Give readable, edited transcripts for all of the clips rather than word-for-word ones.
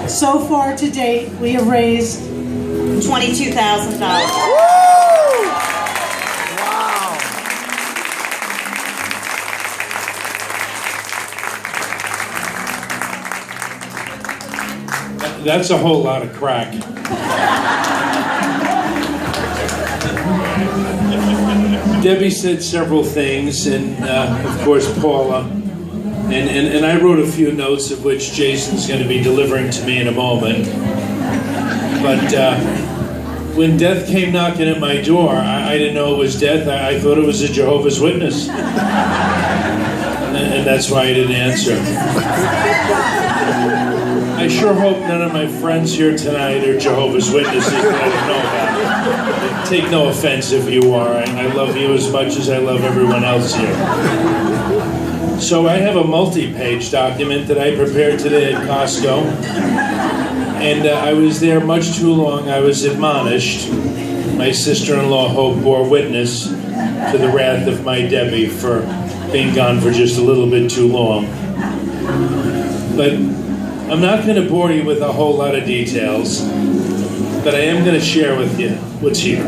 So far to date, we have raised $22,000. That's a whole lot of crack. Debbie said several things, and of course Paula, and I wrote a few notes of which Jason's going to be delivering to me in a moment. But when death came knocking at my door, I didn't know it was death. I thought it was a Jehovah's Witness, and that's why I didn't answer. I sure hope none of my friends here tonight are Jehovah's Witnesses that I don't know about. Take no offense if you are. I love you as much as I love everyone else here. So I have a multi-page document that I prepared today at Costco. And I was there much too long. I was admonished. My sister-in-law, Hope, bore witness to the wrath of my Debbie for being gone for just a little bit too long. But I'm not going to bore you with a whole lot of details, but I am going to share with you what's here.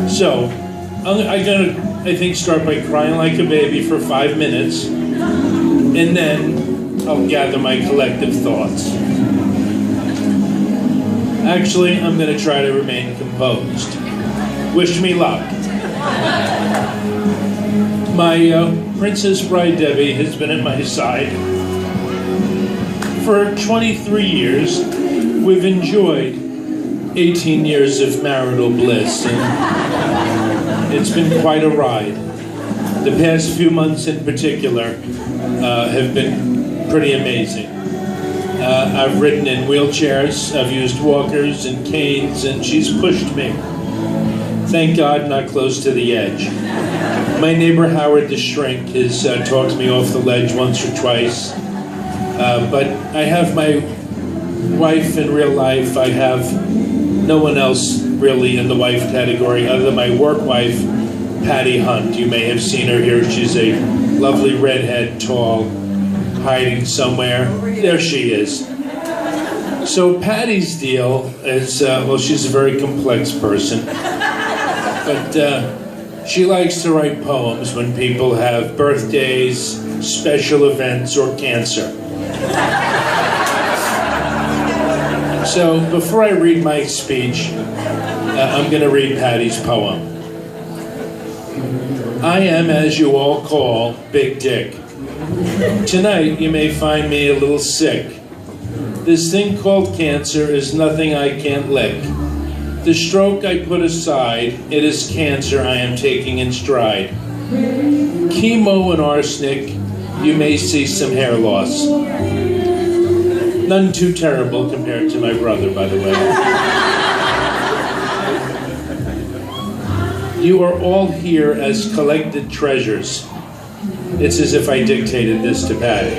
So, I'm going to, I think, start by crying like a baby for 5 minutes, and then I'll gather my collective thoughts. Actually, I'm going to try to remain composed. Wish me luck. My Princess Bride Debbie has been at my side for 23 years. We've enjoyed 18 years of marital bliss, and it's been quite a ride. The past few months in particular have been pretty amazing. I've ridden in wheelchairs, I've used walkers and canes, and she's pushed me. Thank God, not close to the edge. My neighbor Howard the Shrink has talked me off the ledge once or twice. But I have my wife in real life. I have no one else really in the wife category other than my work wife, Patty Hunt. You may have seen her here. She's a lovely redhead, tall, hiding somewhere. There she is. So Patty's deal is, well, she's a very complex person. But she likes to write poems when people have birthdays, special events, or cancer. So before I read my speech, I'm going to read Patty's poem. I am, as you all call, Big Dick. Tonight you may find me a little sick. This thing called cancer is nothing I can't lick. The stroke I put aside, it is cancer I am taking in stride. Chemo and arsenic, you may see some hair loss. None too terrible compared to my brother, by the way. You are all here as collected treasures. It's as if I dictated this to Patty.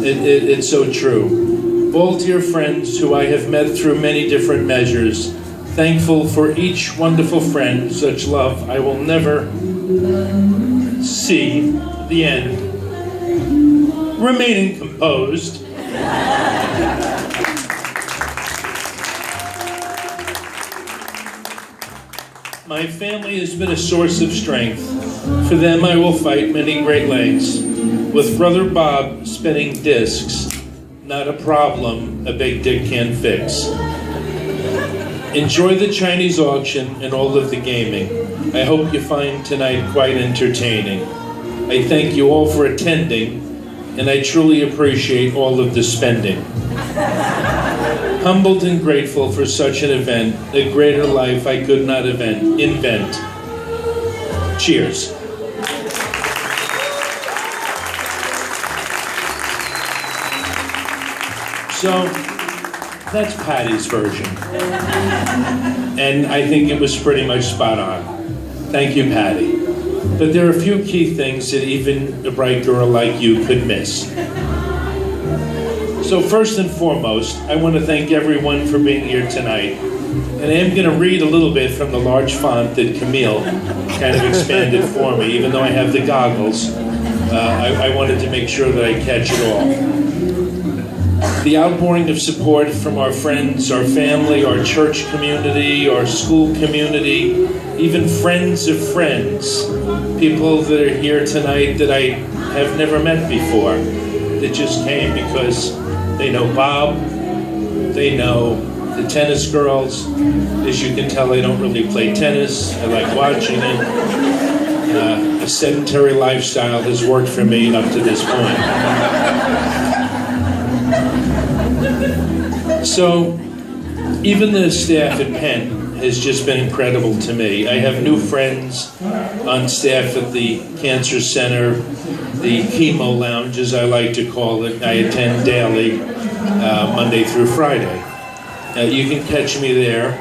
It's so true. All dear friends who I have met through many different measures, thankful for each wonderful friend, such love I will never see the end. Remaining composed. My family has been a source of strength. For them I will fight many great lengths. With Brother Bob spinning discs, not a problem a big dick can't fix. Enjoy the Chinese auction and all of the gaming. I hope you find tonight quite entertaining. I thank you all for attending, and I truly appreciate all of the spending. Humbled and grateful for such an event, a greater life I could not invent. Cheers. So, that's Patty's version. And I think it was pretty much spot on. Thank you, Patty. But there are a few key things that even a bright girl like you could miss. So first and foremost, I want to thank everyone for being here tonight. And I am going to read a little bit from the large font that Camille kind of expanded for me. Even though I have the goggles, I wanted to make sure that I catch it all. The outpouring of support from our friends, our family, our church community, our school community, even friends of friends, people that are here tonight that I have never met before, that just came because they know Bob, they know the tennis girls. As you can tell, I don't really play tennis. I like watching it. A sedentary lifestyle has worked for me up to this point. So, even the staff at Penn has just been incredible to me. I have new friends on staff at the Cancer Center, the chemo lounge, as I like to call it. I attend daily, Monday through Friday. You can catch me there.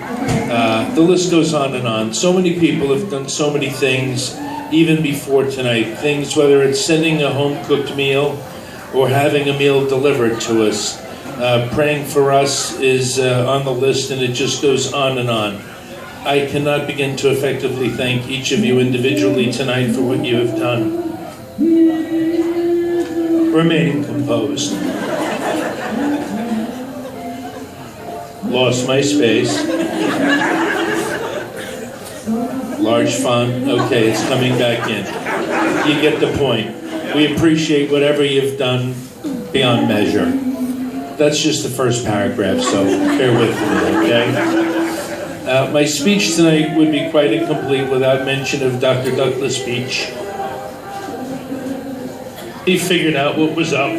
The list goes on and on. So many people have done so many things, even before tonight. Things, whether it's sending a home-cooked meal or having a meal delivered to us. Praying for us is on the list, and it just goes on and on. I cannot begin to effectively thank each of you individually tonight for what you have done. Remaining composed. Lost my space. Large font. Okay, it's coming back in. You get the point. We appreciate whatever you've done beyond measure. That's just the first paragraph, so bear with me, okay? My speech tonight would be quite incomplete without mention of Dr. Douglas Beach. He figured out what was up,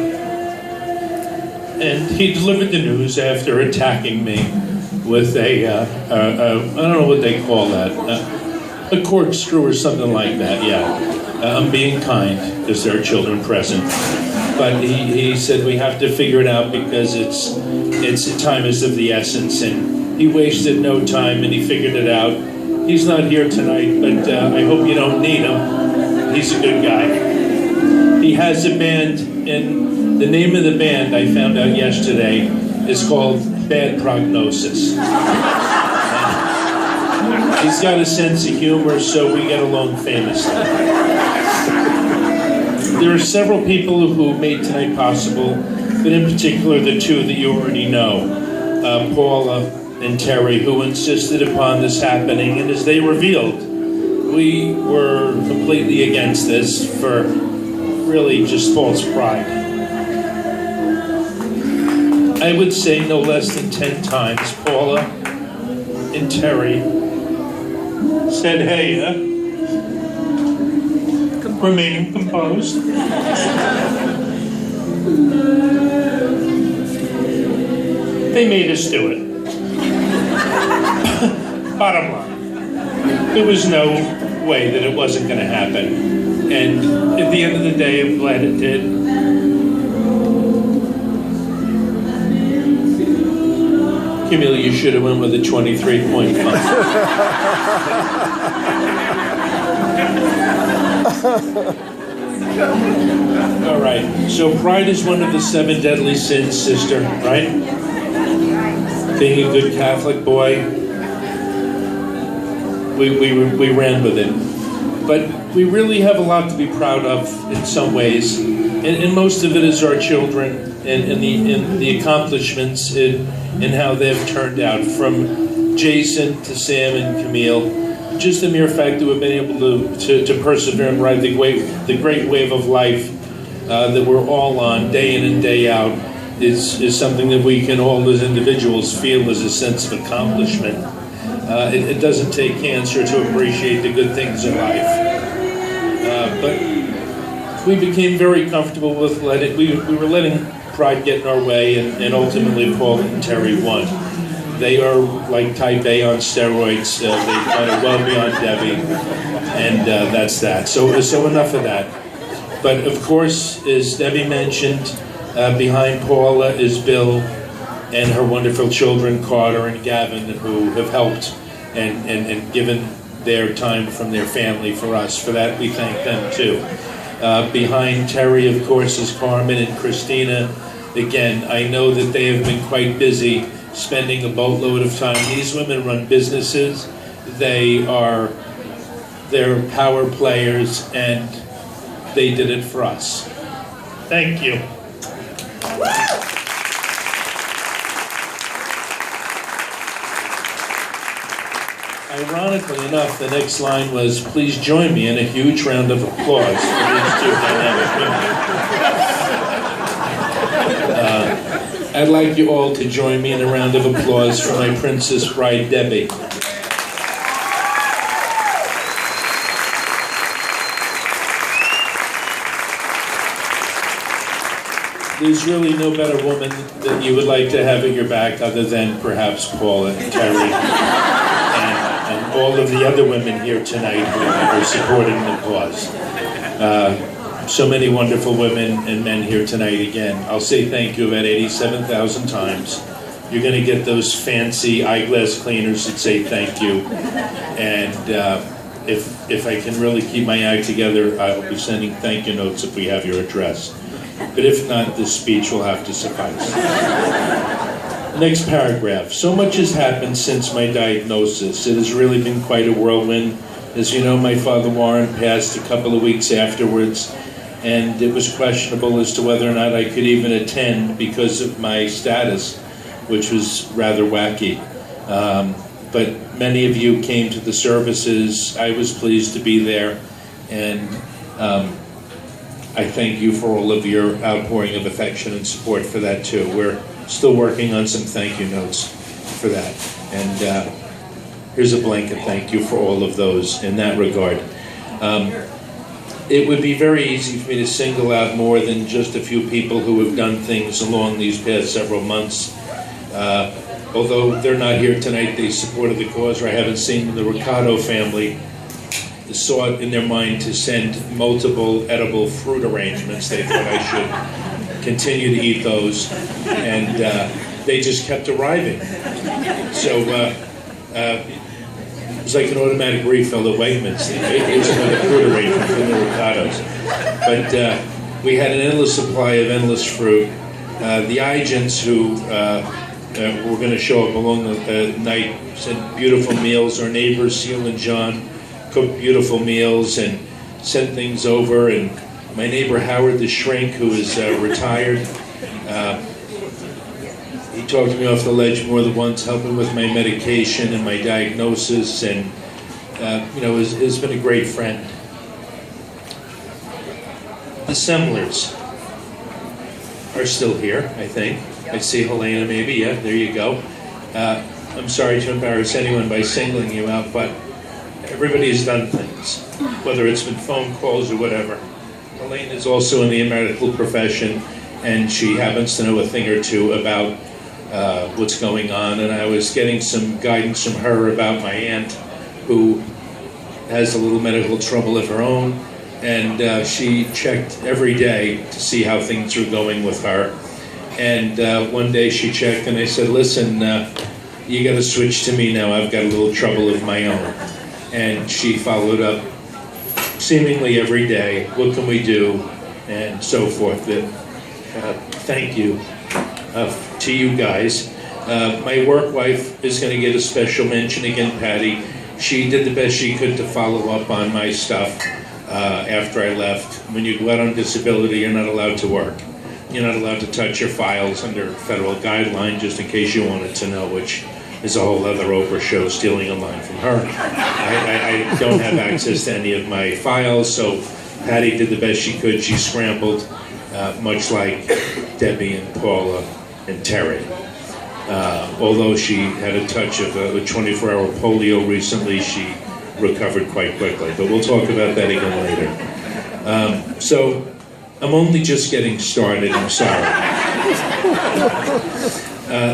and he delivered the news after attacking me with a I don't know what they call that, a corkscrew or something like that, yeah. I'm being kind, because there are children present. But he said we have to figure it out because it's time is of the essence, and he wasted no time and he figured it out. He's not here tonight, but I hope you don't need him. He's a good guy. He has a band, and the name of the band I found out yesterday is called Bad Prognosis. He's got a sense of humor, so we get along famously. There are several people who made tonight possible, but in particular the two that you already know, Paula and Terry, who insisted upon this happening. And as they revealed, we were completely against this for really just false pride. I would say no less than 10 times Paula and Terry said, hey, remaining composed. They made us do it. Bottom line, there was no way that it wasn't going to happen. And at the end of the day, I'm glad it did. Camille, you should have went with a 23-point fund. All right, so pride is one of the 7 deadly sins, sister, right? Being a good Catholic boy, we ran with it. But we really have a lot to be proud of in some ways, and most of it is our children and the accomplishments in how they've turned out, from Jason to Sam and Camille. Just the mere fact that we've been able to persevere and ride the great wave of life that we're all on day in and day out is something that we can all as individuals feel as a sense of accomplishment. It doesn't take cancer to appreciate the good things in life. But we became very comfortable with we were letting pride get in our way, and ultimately Paul and Terry won. They are like type A on steroids. They've gone well beyond Debbie, and that's that. So enough of that. But of course, as Debbie mentioned, behind Paula is Bill and her wonderful children, Carter and Gavin, who have helped and given their time from their family for us. For that, we thank them too. Behind Terry, of course, is Carmen and Christina. Again, I know that they have been quite busy spending a boatload of time. These women run businesses. They're power players, and they did it for us. Thank you. Ironically enough, the next line was, please join me in a huge round of applause for these two dynamic women. I'd like you all to join me in a round of applause for my princess bride, Debbie. There's really no better woman that you would like to have at your back other than perhaps Paula and Terry and all of the other women here tonight who are supporting the cause. So many wonderful women and men here tonight again. I'll say thank you about 87,000 times. You're going to get those fancy eyeglass cleaners that say thank you. And if I can really keep my act together, I'll be sending thank you notes if we have your address. But if not, this speech will have to suffice. Next paragraph. So much has happened since my diagnosis. It has really been quite a whirlwind. As you know, my father Warren passed a couple of weeks afterwards, and it was questionable as to whether or not I could even attend because of my status, which was rather wacky. But many of you came to the services. I was pleased to be there, and I thank you for all of your outpouring of affection and support for that too. We're still working on some thank you notes for that. And here's a blanket thank you for all of those in that regard. It would be very easy for me to single out more than just a few people who have done things along these past several months. Although they're not here tonight, they supported the cause, or I haven't seen the Ricardo family saw it in their mind to send multiple edible fruit arrangements. They thought I should continue to eat those, and they just kept arriving. So it was like an automatic refill at Wegmans. It was another fruit arrangement from the Ricardos. But we had an endless supply of endless fruit. The agents who were going to show up along the night sent beautiful meals. Our neighbors, Seal and John, cooked beautiful meals and sent things over, and my neighbor Howard the shrink, who is retired, he talked me off the ledge more than once, helping with my medication and my diagnosis, and has been a great friend. The Semlers are still here, I think. I see Helena maybe, yeah, there you go. I'm sorry to embarrass anyone by singling you out, but everybody has done things, whether it's been phone calls or whatever. Elaine is also in the medical profession, and she happens to know a thing or two about what's going on, and I was getting some guidance from her about my aunt, who has a little medical trouble of her own, and she checked every day to see how things were going with her. And one day she checked, and I said, listen, you got to switch to me now. I've got a little trouble of my own. And she followed up seemingly every day, what can we do, and so forth. Thank you to you guys. My work wife is going to get a special mention again, Patty. She did the best she could to follow up on my stuff after I left. When you go out on disability, you're not allowed to work. You're not allowed to touch your files under federal guideline, just in case you wanted to know, which is a whole other Oprah show, stealing a line from her. I don't have access to any of my files, so Patty did the best she could. She scrambled, much like Debbie and Paula and Terry. Although she had a touch of a 24-hour polio recently, she recovered quite quickly. But we'll talk about that again later. So I'm only just getting started, I'm sorry.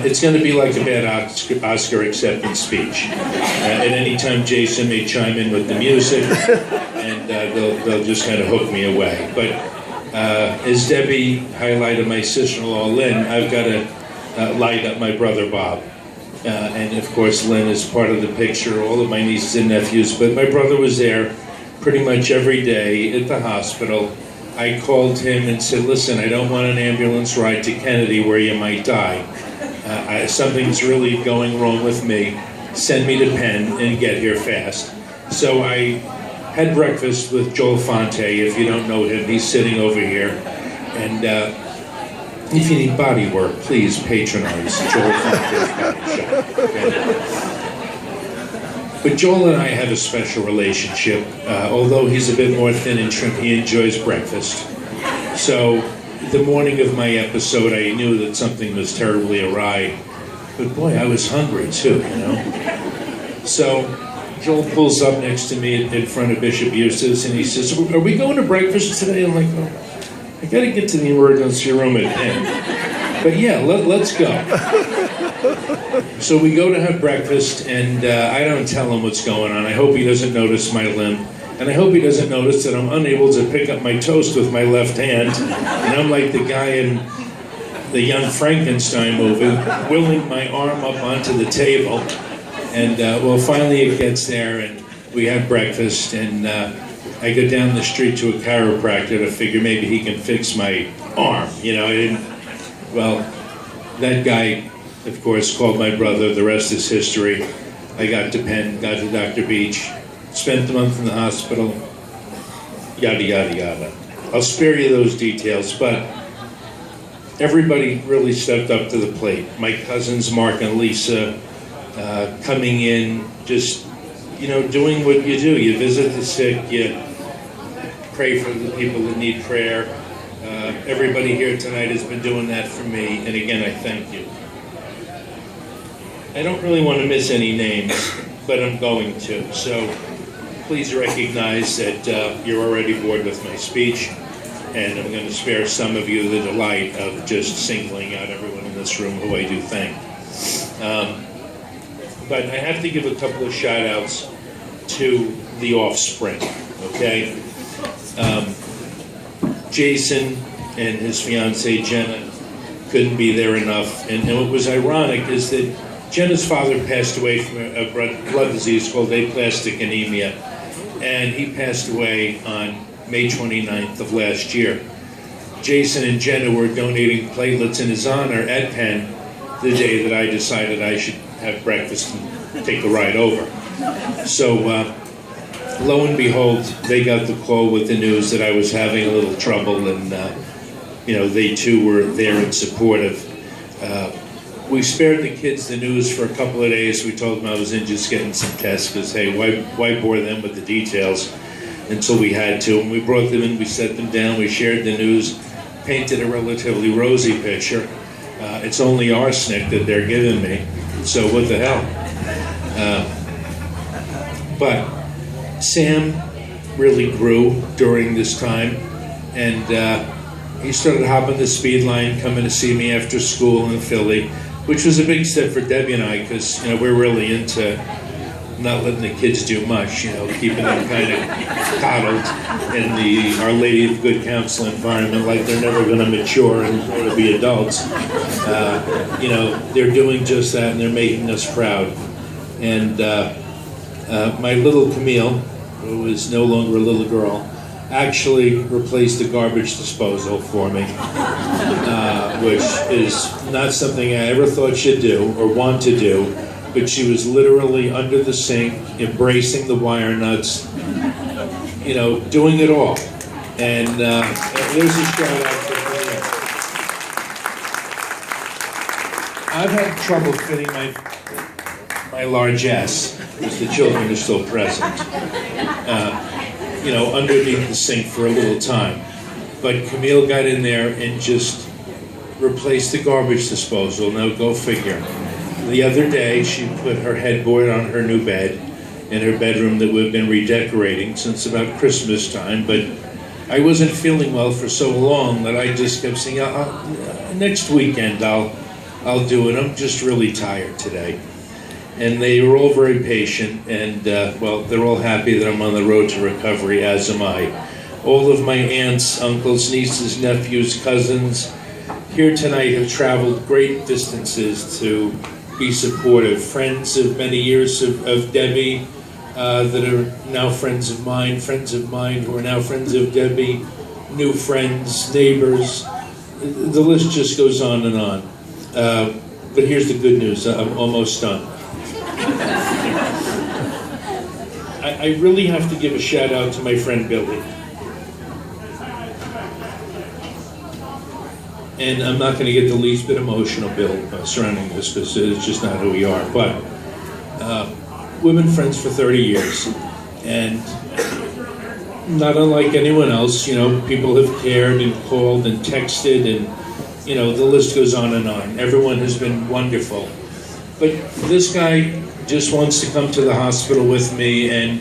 It's going to be like a bad Oscar acceptance speech. At any time, Jason may chime in with the music, and they'll just kind of hook me away. But as Debbie highlighted my sister-in-law, Lynn, I've got to light up my brother, Bob. And of course, Lynn is part of the picture, all of my nieces and nephews. But my brother was there pretty much every day at the hospital. I called him and said, listen, I don't want an ambulance ride to Kennedy where you might die. Something's really going wrong with me. Send me to Penn and get here fast. So I had breakfast with Joel Fonte. If you don't know him, he's sitting over here. And if you need body work, please patronize Joel Fonte's Body Shop. Okay? But Joel and I have a special relationship. Although he's a bit more thin and trim, he enjoys breakfast. So the morning of my episode, I knew that something was terribly awry. But boy, I was hungry too, you know? So Joel pulls up next to me in front of Bishop Eustace, and he says, "Are we going to breakfast today?" I'm like, "Oh, I gotta get to the emergency room at 10. But yeah, let's go. So we go to have breakfast, and I don't tell him what's going on. I hope he doesn't notice my limp, and I hope he doesn't notice that I'm unable to pick up my toast with my left hand, and I'm like the guy in the Young Frankenstein movie, wheeling my arm up onto the table. And well, finally it gets there, and we have breakfast, and I go down the street to a chiropractor to figure maybe he can fix my arm. You know, well, that guy, of course, called my brother. The rest is history. I got to Penn, got to Dr. Beach, spent the month in the hospital, yada, yada, yada. I'll spare you those details, but everybody really stepped up to the plate. My cousins, Mark and Lisa, coming in, just, you know, doing what you do. You visit the sick, you pray for the people that need prayer. Everybody here tonight has been doing that for me, and again, I thank you. I don't really want to miss any names, but I'm going to. So please recognize that you're already bored with my speech, and I'm going to spare some of you the delight of just singling out everyone in this room who I do thank. But I have to give a couple of shout-outs to the offspring, okay? Jason and his fiancée, Jenna, couldn't be there enough. And what was ironic is that Jenna's father passed away from a blood disease called aplastic anemia, and he passed away on May 29th of last year. Jason and Jenna were donating platelets in his honor at Penn the day that I decided I should have breakfast and take a ride over. So lo and behold, they got the call with the news that I was having a little trouble, and you know, they too were there and supportive. We spared the kids the news for a couple of days. We told them I was in just getting some tests, because hey, why bore them with the details until we had to. And we brought them in, we set them down, we shared the news, painted a relatively rosy picture. It's only arsenic that they're giving me, so what the hell? But Sam really grew during this time, and he started hopping the speed line, coming to see me after school in Philly, which was a big step for Debbie and I, because, you know, we're really into not letting the kids do much, you know, keeping them kind of coddled in the Our Lady of Good Counsel environment, like they're never going to mature and grow to be adults. You know, they're doing just that, and they're making us proud. And my little Camille, who is no longer a little girl, actually replaced the garbage disposal for me, which is not something I ever thought she'd do or want to do, but she was literally under the sink, embracing the wire nuts, you know, doing it all. And there's a shout out for Camille. I've had trouble fitting my largesse, because the children are still present, you know, underneath the sink for a little time. But Camille got in there and just replaced the garbage disposal. Now go figure. The other day, she put her headboard on her new bed in her bedroom that we've been redecorating since about Christmas time, but I wasn't feeling well for so long that I just kept saying, next weekend I'll do it. I'm just really tired today. And they were all very patient, and well, they're all happy that I'm on the road to recovery, as am I. All of my aunts, uncles, nieces, nephews, cousins here tonight have traveled great distances to be supportive. Friends of many years of Debbie that are now friends of mine who are now friends of Debbie, new friends, neighbors. The list just goes on and on. But here's the good news, I'm almost done. I really have to give a shout out to my friend Billy. And I'm not going to get the least bit emotional, Bill, surrounding this, because it's just not who we are. But we've been friends for 30 years, and not unlike anyone else, you know, people have cared and called and texted, and, you know, the list goes on and on. Everyone has been wonderful. But this guy just wants to come to the hospital with me, and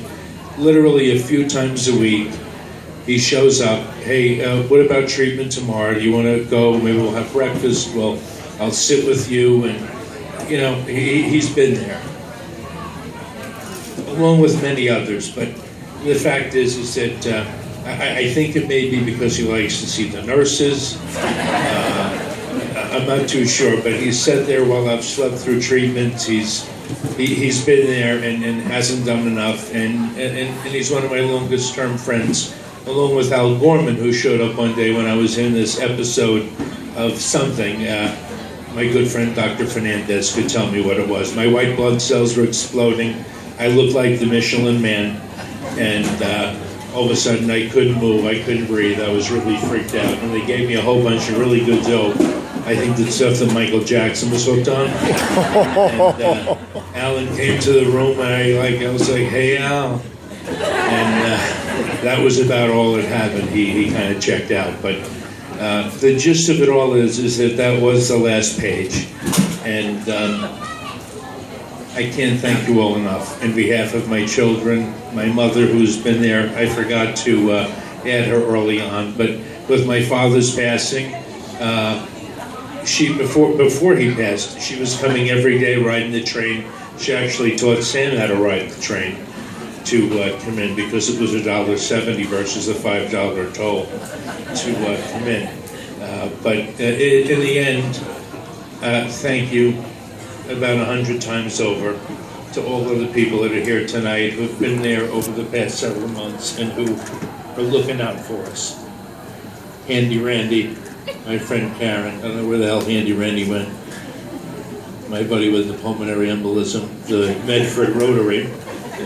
literally a few times a week, he shows up. Hey, what about treatment tomorrow? Do you want to go? Maybe we'll have breakfast. Well, I'll sit with you. And, you know, he's been there, along with many others. But the fact is that I think it may be because he likes to see the nurses. I'm not too sure, but he's sat there while I've slept through treatments. He's been there and hasn't done enough. And he's one of my longest term friends, along with Al Gorman, who showed up one day when I was in this episode of something. My good friend Dr. Fernandez could tell me what it was. My white blood cells were exploding. I looked like the Michelin Man, and all of a sudden I couldn't move, I couldn't breathe. I was really freaked out, and they gave me a whole bunch of really good dope. I think the stuff that Michael Jackson was hooked on. And Alan came to the room, and I was like, "Hey, Al," and that was about all that happened. He kind of checked out, but the gist of it all is that was the last page, and I can't thank you all enough. On behalf of my children, my mother, who's been there, I forgot to add her early on, but with my father's passing, before he passed, she was coming every day riding the train. She actually taught Sam how to ride the train to come in, because it was $1.70 versus a $5 toll to come in. But in the end, thank you about 100 times over to all of the people that are here tonight who've been there over the past several months and who are looking out for us. Handy Randy, my friend Karen, I don't know where the hell Handy Randy went. My buddy with the pulmonary embolism, the Medford Rotary,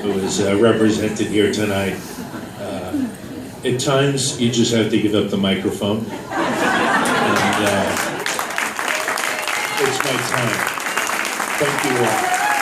who is represented here tonight. At times, you just have to give up the microphone. And it's my time. Thank you all.